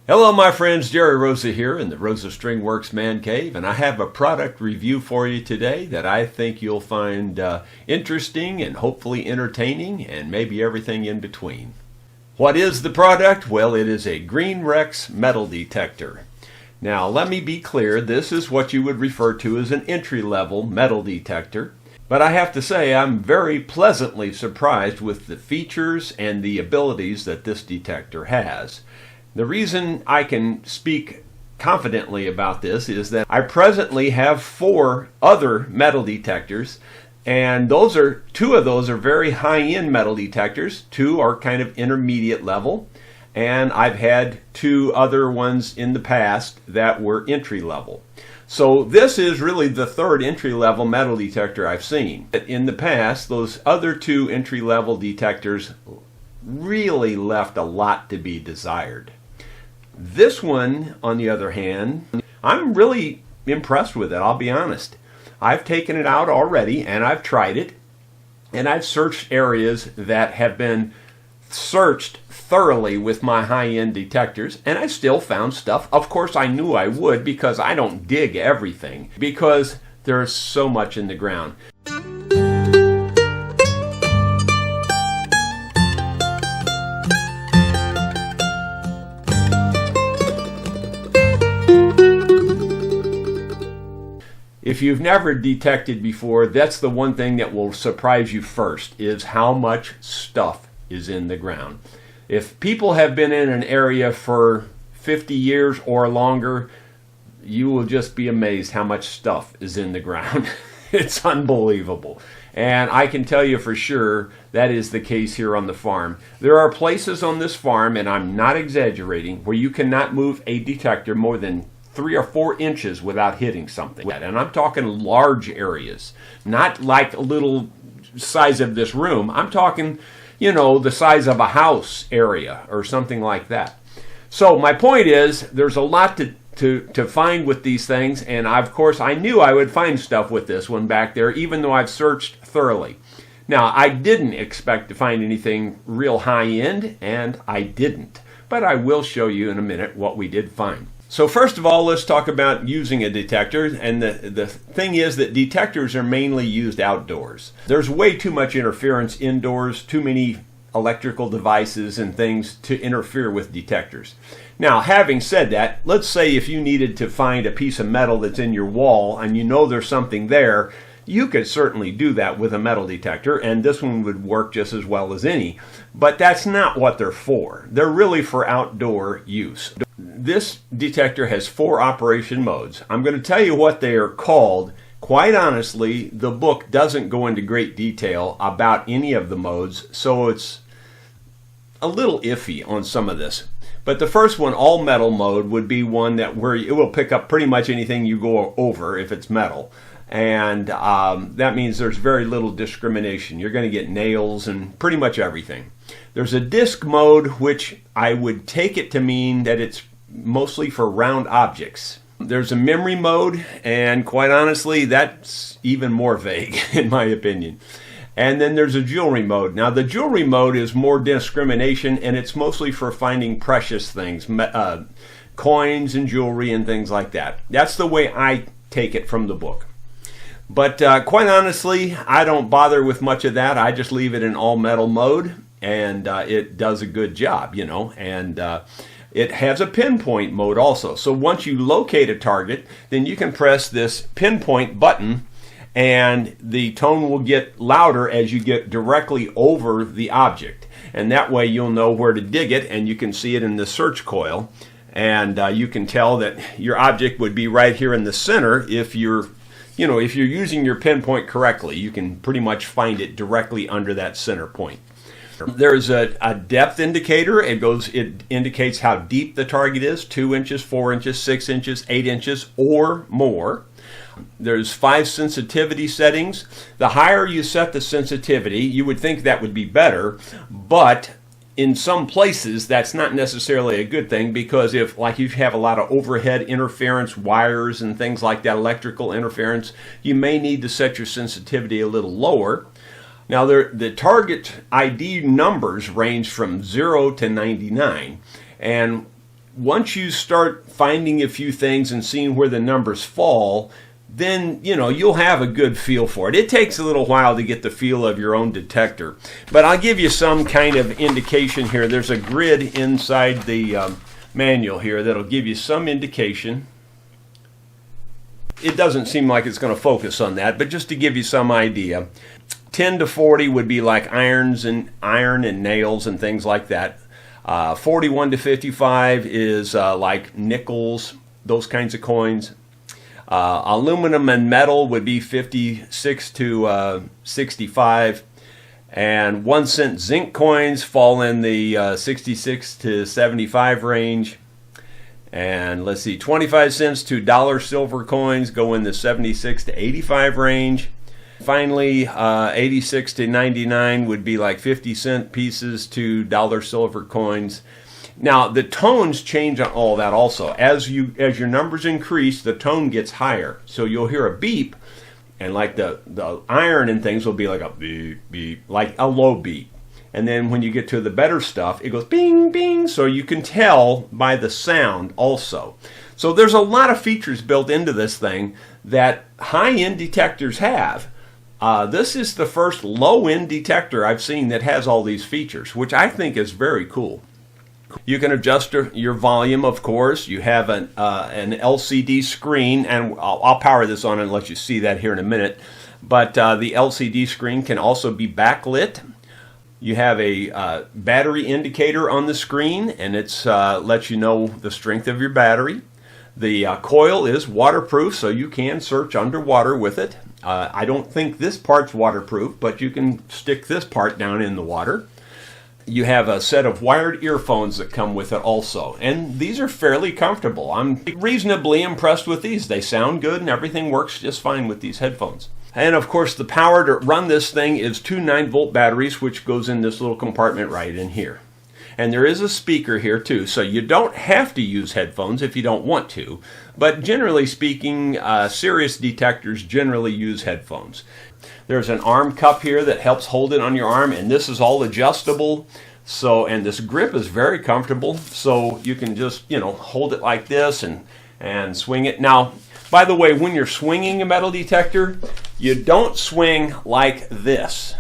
Hello my friends, Jerry Rosa here in the Rosa String Works Man Cave, and I have a product review for you today that I think you'll find interesting and hopefully entertaining and maybe everything in between. What is the product? Well, it is a GreenRex metal detector. Now let me be clear, this is what you would refer to as an entry-level metal detector. But I have to say I'm very pleasantly surprised with the features and the abilities that this detector has. The reason I can speak confidently about this is that I presently have 4 other metal detectors, and two of those are very high-end metal detectors. 2 are kind of intermediate level, and I've had 2 other ones in the past that were entry level. So this is really the 3rd entry-level metal detector I've seen. In the past, those other 2 entry-level detectors really left a lot to be desired. This one, on the other hand, I'm really impressed with it, I'll be honest. I've taken it out already and I've tried it, and I've searched areas that have been searched thoroughly with my high-end detectors, and I still found stuff. Of course I knew I would, because I don't dig everything, because there's so much in the ground. If you've never detected before, that's the one thing that will surprise you first, is how much stuff is in the ground. If people have been in an area for 50 years or longer, you will just be amazed how much stuff is in the ground. It's unbelievable. And I can tell you for sure that is the case here on the farm. There are places on this farm, and I'm not exaggerating, where you cannot move a detector more than 3 or 4 inches without hitting something. And I'm talking large areas, not like a little size of this room. I'm talking, you know, the size of a house area or something like that. So my point is, there's a lot to find with these things, and of course I knew I would find stuff with this one back there, even though I've searched thoroughly. Now, I didn't expect to find anything real high-end, and I didn't. But I will show you in a minute what we did find. So first of all, let's talk about using a detector, and the thing is that detectors are mainly used outdoors. There's way too much interference indoors, too many electrical devices and things to interfere with detectors. Now, having said that, let's say if you needed to find a piece of metal that's in your wall and you know there's something there, you could certainly do that with a metal detector, and this one would work just as well as any. But that's not what they're for. They're really for outdoor use. This detector has 4 operation modes. I'm going to tell you what they are called. Quite honestly, the book doesn't go into great detail about any of the modes, so it's a little iffy on some of this. But the first one, all metal mode, would be one where it will pick up pretty much anything you go over if it's metal. And that means there's very little discrimination. You're going to get nails and pretty much everything. There's a disc mode, which I would take it to mean that it's mostly for round objects. There's a memory mode, and quite honestly, that's even more vague in my opinion. And then there's a jewelry mode. Now the jewelry mode is more discrimination, and it's mostly for finding precious things, coins and jewelry and things like that. That's the way I take it from the book. But quite honestly, I don't bother with much of that. I just leave it in all metal mode, and it does a good job, you know. And it has a pinpoint mode also. So once you locate a target, then you can press this pinpoint button, and the tone will get louder as you get directly over the object. And that way you'll know where to dig it, and you can see it in the search coil. And you can tell that your object would be right here in the center if you're using your pinpoint correctly. You can pretty much find it directly under that center point. There's a depth indicator. It indicates how deep the target is, 2 inches, 4 inches, 6 inches, 8 inches, or more. There's 5 sensitivity settings. The higher you set the sensitivity, you would think that would be better, but in some places that's not necessarily a good thing, because if, like, you have a lot of overhead interference, wires and things like that, electrical interference, you may need to set your sensitivity a little lower. Now, the target ID numbers range from 0 to 99, and once you start finding a few things and seeing where the numbers fall, then you'll have a good feel for it. It takes a little while to get the feel of your own detector, but I'll give you some kind of indication here. There's a grid inside the manual here that'll give you some indication. It doesn't seem like it's going to focus on that, but just to give you some idea, 10 to 40 would be like iron and nails and things like that. 41 to 55 is like nickels, those kinds of coins. Aluminum and metal would be 56 to 65, and 1 cent zinc coins fall in the 66 to 75 range. And let's see, 25 cents to dollar silver coins go in the 76 to 85 range. Finally, 86 to 99 would be like 50-cent pieces to dollar silver coins. Now, the tones change on all that also. As your numbers increase, the tone gets higher. So you'll hear a beep, and like the iron and things will be like a beep, beep, like a low beep. And then when you get to the better stuff, it goes bing, bing. So you can tell by the sound also. So there's a lot of features built into this thing that high-end detectors have. This is the first low-end detector I've seen that has all these features, which I think is very cool. You can adjust your volume, of course. You have an LCD screen, and I'll power this on and let you see that here in a minute. But the LCD screen can also be backlit. You have a battery indicator on the screen, and it lets you know the strength of your battery. The coil is waterproof, so you can search underwater with it. I don't think this part's waterproof, but you can stick this part down in the water. You have a set of wired earphones that come with it also, and these are fairly comfortable. I'm reasonably impressed with these. They sound good, and everything works just fine with these headphones. And of course, the power to run this thing is 2 9-volt batteries, which goes in this little compartment right in here. And there is a speaker here too, so you don't have to use headphones if you don't want to. But generally speaking, serious detectors generally use headphones. There's an arm cup here that helps hold it on your arm, and this is all adjustable. And this grip is very comfortable, so you can just hold it like this and swing it. Now, by the way, when you're swinging a metal detector, you don't swing like this.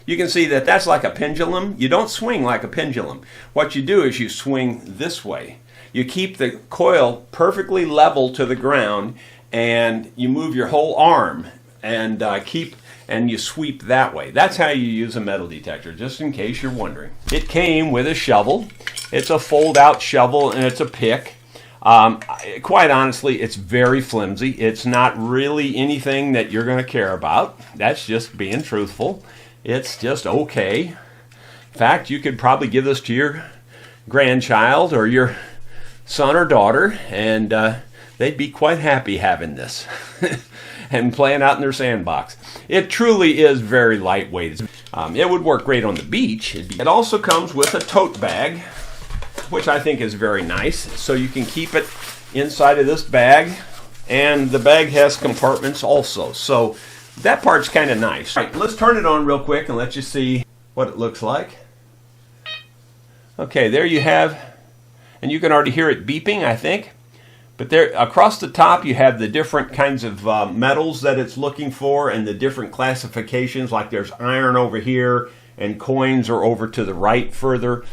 You can see that that's like a pendulum. You don't swing like a pendulum. What you do is you swing this way. You keep the coil perfectly level to the ground, and you move your whole arm and you sweep that way. That's how you use a metal detector, just in case you're wondering. It came with a shovel. It's a fold-out shovel, and it's a pick. Quite honestly, it's very flimsy. It's not really anything that you're going to care about. That's just being truthful. It's just okay. In fact, you could probably give this to your grandchild or your son or daughter, and they'd be quite happy having this and playing out in their sandbox. It truly is very lightweight. It would work great on the beach. It also comes with a tote bag, which I think is very nice. So you can keep it inside of this bag, and the bag has compartments also. So that part's kind of nice. All right, let's turn it on real quick and let you see what it looks like. Okay, there you have, and you can already hear it beeping, I think. But there, across the top, you have the different kinds of metals that it's looking for and the different classifications, like there's iron over here and coins are over to the right further.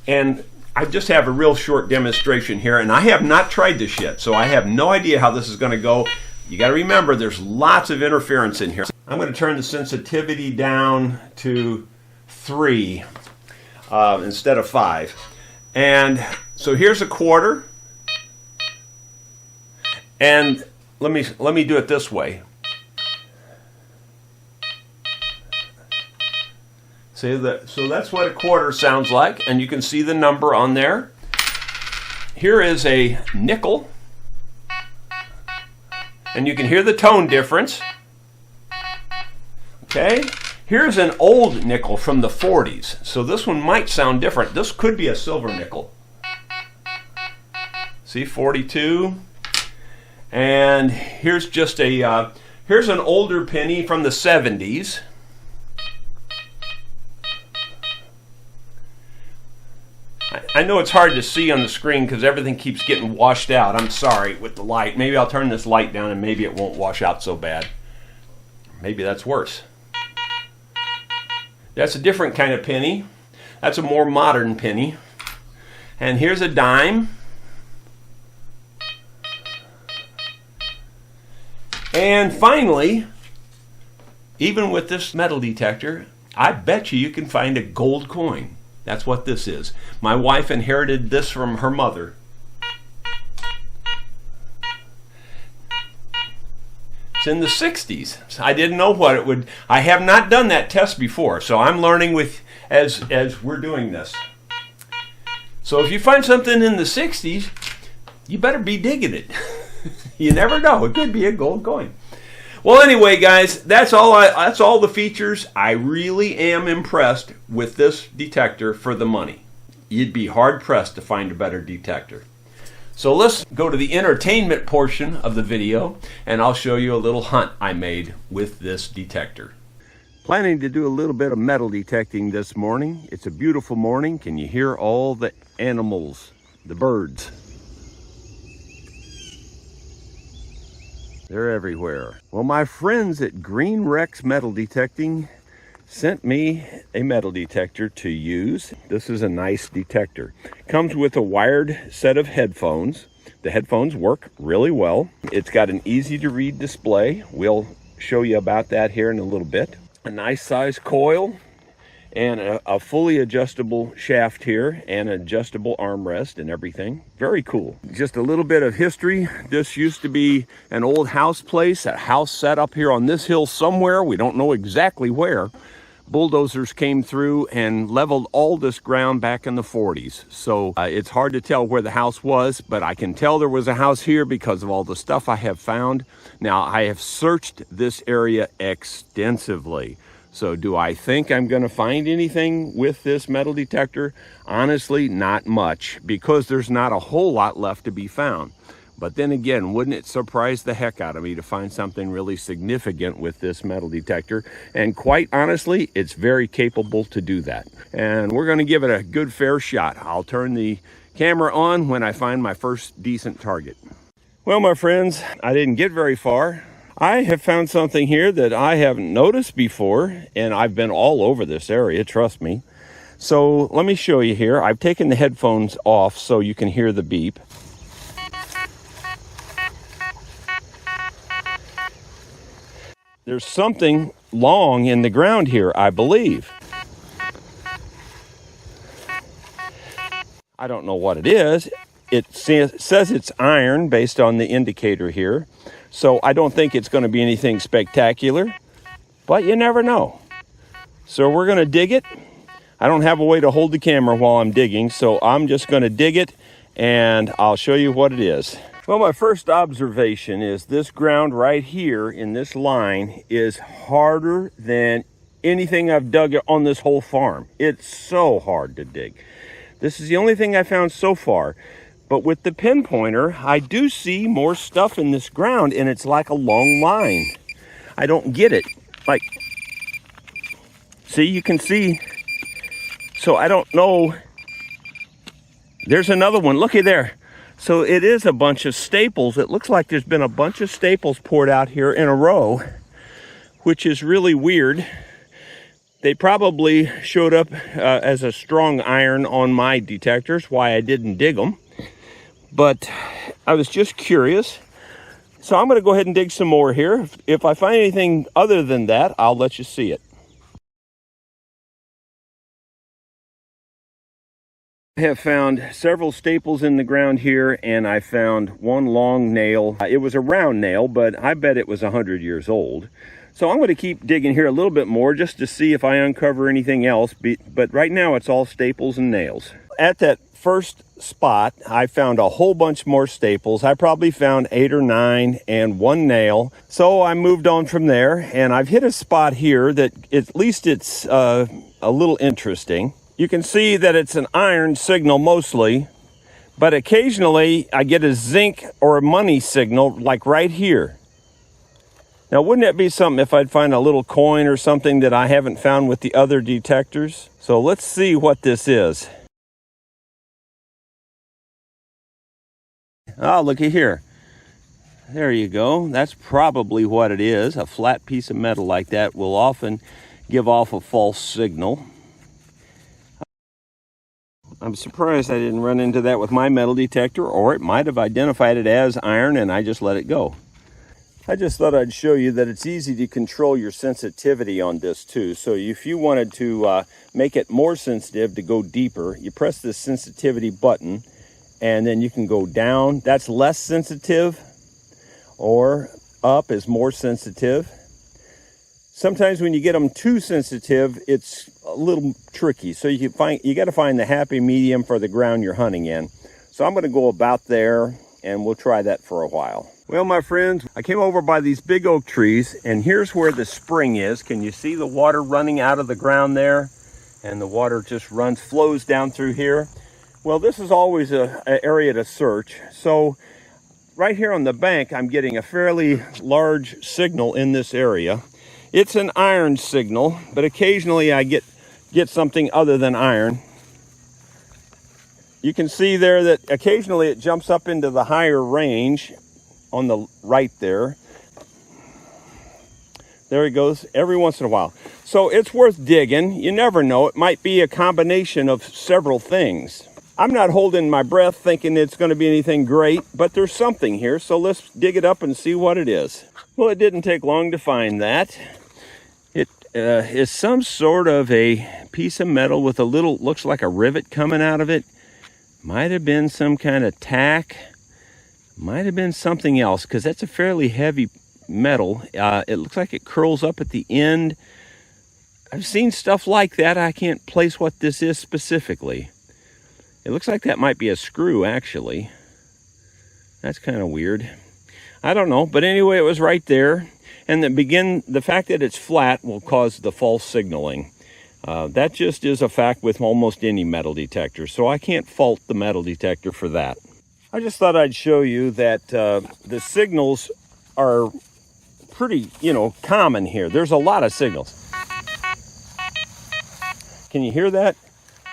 And I just have a real short demonstration here, and I have not tried this yet, so I have no idea how this is going to go. You got to remember, there's lots of interference in here. I'm going to turn the sensitivity down to 3 instead of 5. And so here's a quarter. And let me do it this way. So that's what a quarter sounds like, and you can see the number on there. Here is a nickel, and you can hear the tone difference. Okay, here's an old nickel from the 40s, so this one might sound different. This could be a silver nickel. See, 42. And here's just here's an older penny from the 70s. I know it's hard to see on the screen because everything keeps getting washed out. I'm sorry with the light. Maybe I'll turn this light down and maybe it won't wash out so bad. Maybe that's worse. That's a different kind of penny. That's a more modern penny. And here's a dime. And finally, even with this metal detector, I bet you can find a gold coin. That's what this is. My wife inherited this from her mother. It's in the 60s. I didn't know what it would. I have not done that test before, so I'm learning with as we're doing this. So if you find something in the 60s, you better be digging it. You never know. It could be a gold coin. Well, anyway, guys, that's all the features. I really am impressed with this detector for the money. You'd be hard-pressed to find a better detector. So let's go to the entertainment portion of the video, and I'll show you a little hunt I made with this detector. Planning to do a little bit of metal detecting this morning. It's a beautiful morning. Can you hear all the animals, the birds? They're everywhere. Well, my friends at GreenRex Metal Detecting sent me a metal detector to use. This is a nice detector. Comes with a wired set of headphones. The headphones work really well. It's got an easy to read display. We'll show you about that here in a little bit. A nice size coil and a fully adjustable shaft here and an adjustable armrest and everything. Very cool. Just a little bit of history. This used to be an old house place, a house set up here on this hill somewhere. We don't know exactly where. Bulldozers came through and leveled all this ground back in the 40s. So it's hard to tell where the house was, but I can tell there was a house here because of all the stuff I have found. Now, I have searched this area extensively. So do I think I'm going to find anything with this metal detector? Honestly, not much, because there's not a whole lot left to be found. But then again, wouldn't it surprise the heck out of me to find something really significant with this metal detector? And quite honestly, it's very capable to do that. And we're going to give it a good fair shot. I'll turn the camera on when I find my first decent target. Well, my friends, I didn't get very far. I have found something here that I haven't noticed before, and I've been all over this area, trust me. So let me show you here. I've taken the headphones off so you can hear the beep. There's something long in the ground here, I believe. I don't know what it is. It says it's iron based on the indicator here. So I don't think it's going to be anything spectacular, but you never know. So we're going to dig it. I don't have a way to hold the camera while I'm digging, so I'm just going to dig it and I'll show you what it is. Well, my first observation is this ground right here in this line is harder than anything I've dug on this whole farm. It's so hard to dig. This is the only thing I found so far. But with the pinpointer, I do see more stuff in this ground, and it's like a long line. I don't get it. Like, see, you can see. So I don't know. There's another one. Looky there. So it is a bunch of staples. It looks like there's been a bunch of staples poured out here in a row, which is really weird. They probably showed up as a strong iron on my detectors, why I didn't dig them. But I was just curious. So I'm going to go ahead and dig some more here. If I find anything other than that, I'll let you see it. I have found several staples in the ground here, and I found one long nail. It was a round nail, but I bet it was 100 years old. So I'm going to keep digging here a little bit more just to see if I uncover anything else. But right now it's all staples and nails. At that first spot, I found a whole bunch more staples. I probably found 8 or 9 and one nail. So I moved on from there, and I've hit a spot here that at least it's a little interesting. You can see that it's an iron signal mostly, but occasionally I get a zinc or a money signal like right here. Now, wouldn't that be something if I'd find a little coin or something that I haven't found with the other detectors? So let's see what this is. Oh, looky here. There you go. That's probably what it is. A flat piece of metal like that will often give off a false signal. I'm surprised I didn't run into that with my metal detector, or it might have identified it as iron and I just let it go. I just thought I'd show you that it's easy to control your sensitivity on this too. So if you wanted to make it more sensitive, to go deeper, you press this sensitivity button and then you can go down. That's less sensitive, or up is more sensitive. Sometimes when you get them too sensitive, it's a little tricky. So you got to find the happy medium for the ground you're hunting in. So I'm going to go about there and we'll try that for a while. Well, my friends, I came over by these big oak trees and here's where the spring is. Can you see the water running out of the ground there? And the water just flows down through here. Well, this is always an area to search. So right here on the bank, I'm getting a fairly large signal in this area. It's an iron signal, but occasionally I get something other than iron. You can see there that occasionally it jumps up into the higher range on the right there. There it goes every once in a while. So it's worth digging. You never know. It might be a combination of several things. I'm not holding my breath thinking it's going to be anything great, but there's something here. So let's dig it up and see what it is. Well, it didn't take long to find that. It is some sort of a piece of metal with a little, looks like a rivet coming out of it. Might have been some kind of tack. Might have been something else, because that's a fairly heavy metal. It looks like it curls up at the end. I've seen stuff like that. I can't place what this is specifically. It looks like that might be a screw, actually. That's kind of weird. I don't know, but anyway, it was right there. And the fact that it's flat will cause the false signaling. That just is a fact with almost any metal detector, so I can't fault the metal detector for that. I just thought I'd show you that the signals are pretty, common here. There's a lot of signals. Can you hear that?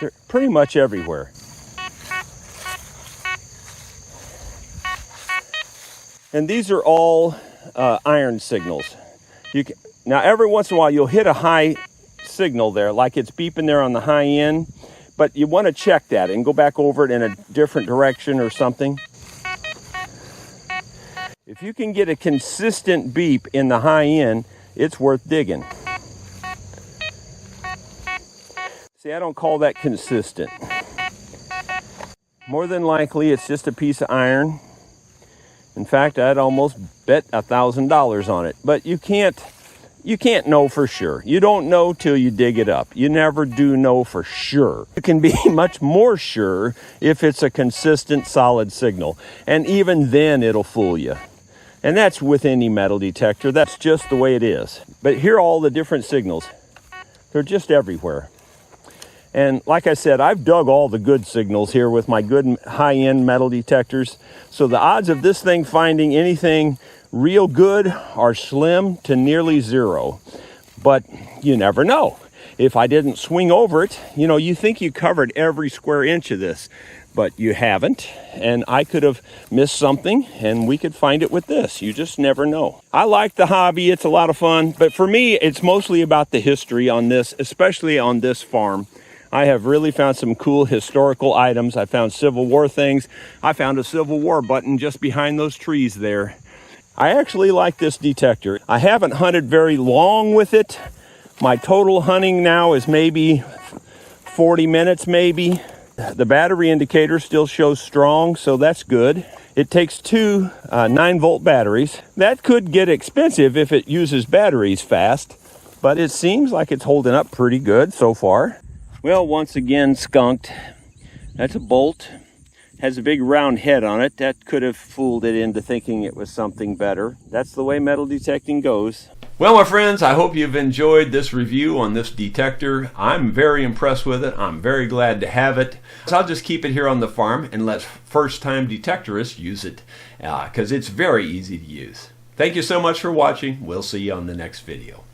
They're pretty much everywhere. And these are all iron signals. Now, every once in a while, you'll hit a high signal there, like it's beeping there on the high end, but you want to check that and go back over it in a different direction or something. If you can get a consistent beep in the high end, it's worth digging. See, I don't call that consistent. More than likely, it's just a piece of iron. In fact, I'd almost bet $1,000 on it, but you can't know for sure. You don't know till you dig it up. You never do know for sure. You can be much more sure if it's a consistent, solid signal. And even then, it'll fool you. And that's with any metal detector. That's just the way it is. But here are all the different signals. They're just everywhere. And like I said, I've dug all the good signals here with my good high-end metal detectors. So the odds of this thing finding anything real good are slim to nearly zero. But you never know. If I didn't swing over it, you think you covered every square inch of this, but you haven't. And I could have missed something and we could find it with this. You just never know. I like the hobby. It's a lot of fun. But for me, it's mostly about the history on this, especially on this farm. I have really found some cool historical items. I found Civil War things. I found a Civil War button just behind those trees there. I actually like this detector. I haven't hunted very long with it. My total hunting now is maybe 40 minutes maybe. The battery indicator still shows strong, so that's good. It takes two 9-volt batteries. That could get expensive if it uses batteries fast, but it seems like it's holding up pretty good so far. Well, once again, skunked. That's a bolt. Has a big round head on it. That could have fooled it into thinking it was something better. That's the way metal detecting goes. Well, my friends, I hope you've enjoyed this review on this detector. I'm very impressed with it. I'm very glad to have it. So I'll just keep it here on the farm and let first-time detectorists use it because it's very easy to use. Thank you so much for watching. We'll see you on the next video.